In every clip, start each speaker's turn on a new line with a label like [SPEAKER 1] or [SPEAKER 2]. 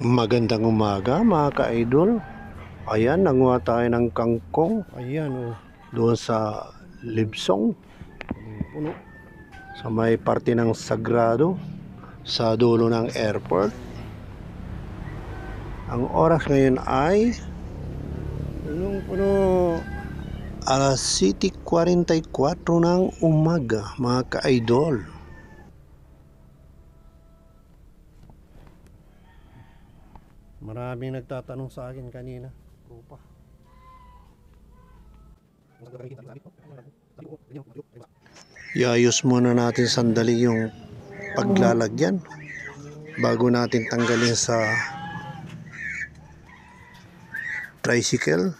[SPEAKER 1] Magandang umaga mga ka-idol. Ayan, nanguha tayo ng kangkong. Ayan doon sa Libsong, puno, sa may parte ng Sagrado, sa dulo ng airport. Ang oras ngayon ay punong-puno, alas 7:44 ng umaga mga ka-idol. Maraming nagtatanong sa akin kanina. Rupa. Iayos muna natin sandali yung paglalagyan bago natin tanggalin sa tricycle.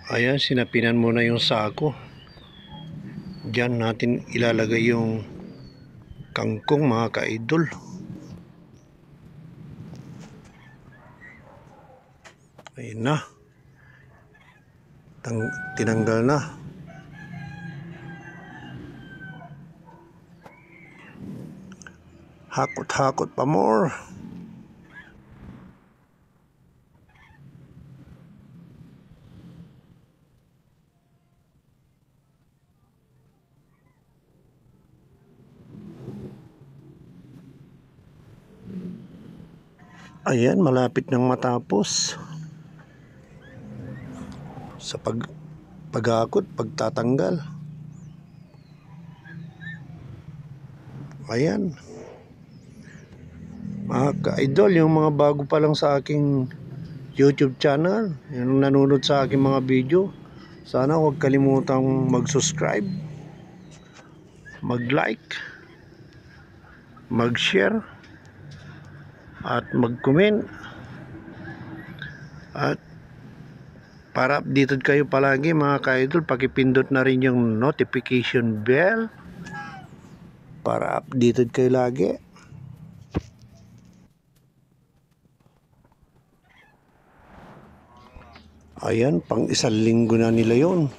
[SPEAKER 1] Ayan, sinapinan muna yung sako. Diyan natin ilalagay yung kangkong mga ka-idol. Ayun na. Tinanggal na. Hakot-hakot pa more. Ayan, malapit nang matapos. Sa paghakot, pagtatanggal. Ayan. Mga ka-idol, yung mga bago pa lang sa aking YouTube channel, yung nanonood sa aking mga video, sana huwag kalimutang mag-subscribe, mag-like, mag-share, at mag-comment. At para updated kayo palagi mga ka-idol, pakipindot na rin yung notification bell para updated kayo lagi. Ayan, pang isang linggo na nila yun.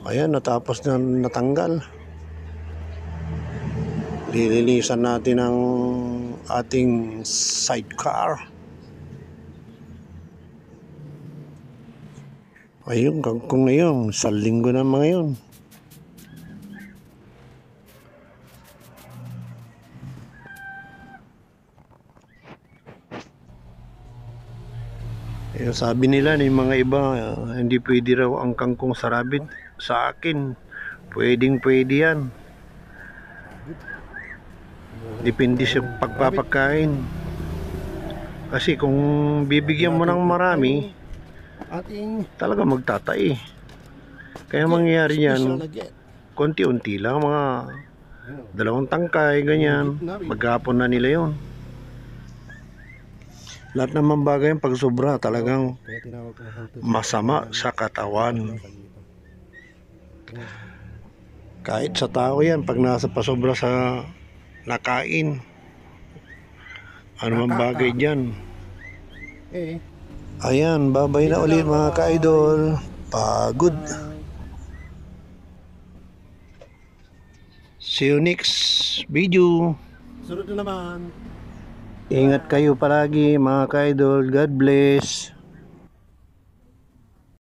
[SPEAKER 1] Ayan, natapos na, natanggal. Lilinisan natin ang ating sidecar. Ayun, kangkong na yun. Isang linggo na mga yun. Ayun, sabi nila ng mga iba, hindi pwede raw ang kangkong sa rabbit. Sa akin, pwede yan. Depende sa pagpapakain. Kasi kung bibigyan mo ng marami, talaga magtatai. Kaya mangyayari yan, konti-unti lang, mga 2 tangkay, ganyan. Maghapon na nila yon. Lahat naman bagay pag sobra talagang masama sa katawan. Kahit sa tao yan, pag nasa pasobra sa nakain, ano man bagay dyan. Ayan, babay na ulit mga ka-idol. Pagod. See you next video.
[SPEAKER 2] Sunod na naman.
[SPEAKER 1] Ingat kayo palagi mga ka-idol. God bless.